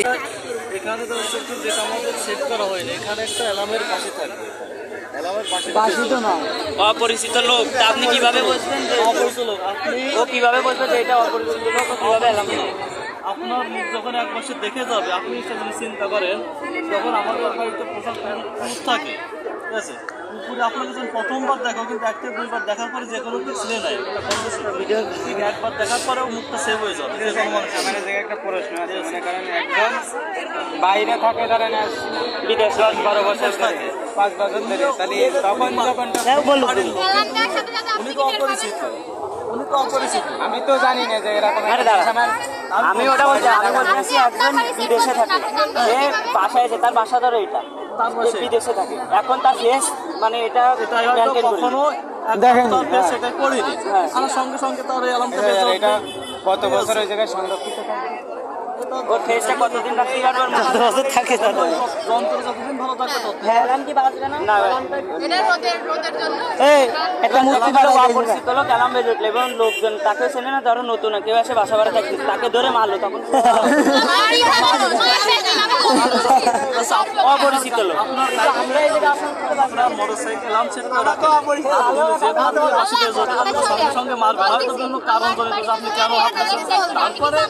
বলি। এখানে তো হচ্ছে একটু যেটা আমাদের সেট করা হয়নি, এখানে একটা অ্যালার্মের পাশে থাকবে। অ্যালার্মের পাশে তো না অপরিচিত লোক, তা আপনি কিভাবে বুঝবেন যে অপরিচিত লোক আপনি ও কিভাবে বুঝবে যে এটা অপরিচিত লোক, ও কিভাবে অ্যালার্ম দিবে? আপনার মুখ যখন এক বছর দেখে যাবে, আপনি সেখানে চিন্তা করেন যখন আমাদের বাড়িতে পোশাক পুরুষ থাকে, ঠিক আছে, উপরে আপনাকে যখন প্রথমবার দেখো, কিন্তু একটা দুইবার দেখার পরে যে কোনো কেউ ছিঁড়ে নেয়, ভিডিও ঠিক একবার দেখার পরেও মুখটা সেভ হয়ে যাবে যে কোনো মানুষ। আমার জায়গায় একটা প্রশ্ন আছে, মনে করেন একজন বাইরে থাকে, ধরেন বিদেশে 12 বছর থাকে, 5 বছর ধরে, তাহলে তখন যখন উনি তো অপরিচিত, উনি তো অপরিচিত। আমি তো জানি না যে এরকম আরে দাঁড়া, আমি ওটা বলছি, আমি বলতেছি একজন বিদেশে থাকে, সে বাসায় এসে, তার বাসা ধরো এটা, তার সে পাশে বিদেশে থাকে, এখন তার ফেস মানে এটা এটাই হয়তো maintain করি। কখনো দেখেন, সেটা করিনি, আমার সঙ্গে সঙ্গে তার এই অ্যালার্মটা বেজে উঠবে। এটা কত বছর ওই জায়গায় সংরক্ষিত থাকে? ওর ফেসটা কতদিন রাখতে পারবে? ওর মতো বছর থাকে তাহলে। যন্ত্র যতদিন ভালো থাকবে তত অ্যালার্ম কি বাজবে না? না, এটা রোদের জন্য এই একটা মূর্তি ধরো বানাই অপরিচিত লোক অ্যালার্ম বেজে উঠলো এবং লোকজন তাকে চেনে না, ধরো নতুন কেউ এসে বাসা বাড়া থাকছে, তাকে ধরে মারলো, তখন অপরিচিত লোক। আপনার মোটরসাইকেল আর্ম সেট করে রাখেন, যে মারবে বাসে বেজে উঠবে, আপনার সঙ্গে সঙ্গে মারবে, হয়তো বিভিন্ন কারণ ধরে আপনি কেন হাত দিয়েছেন, তারপরে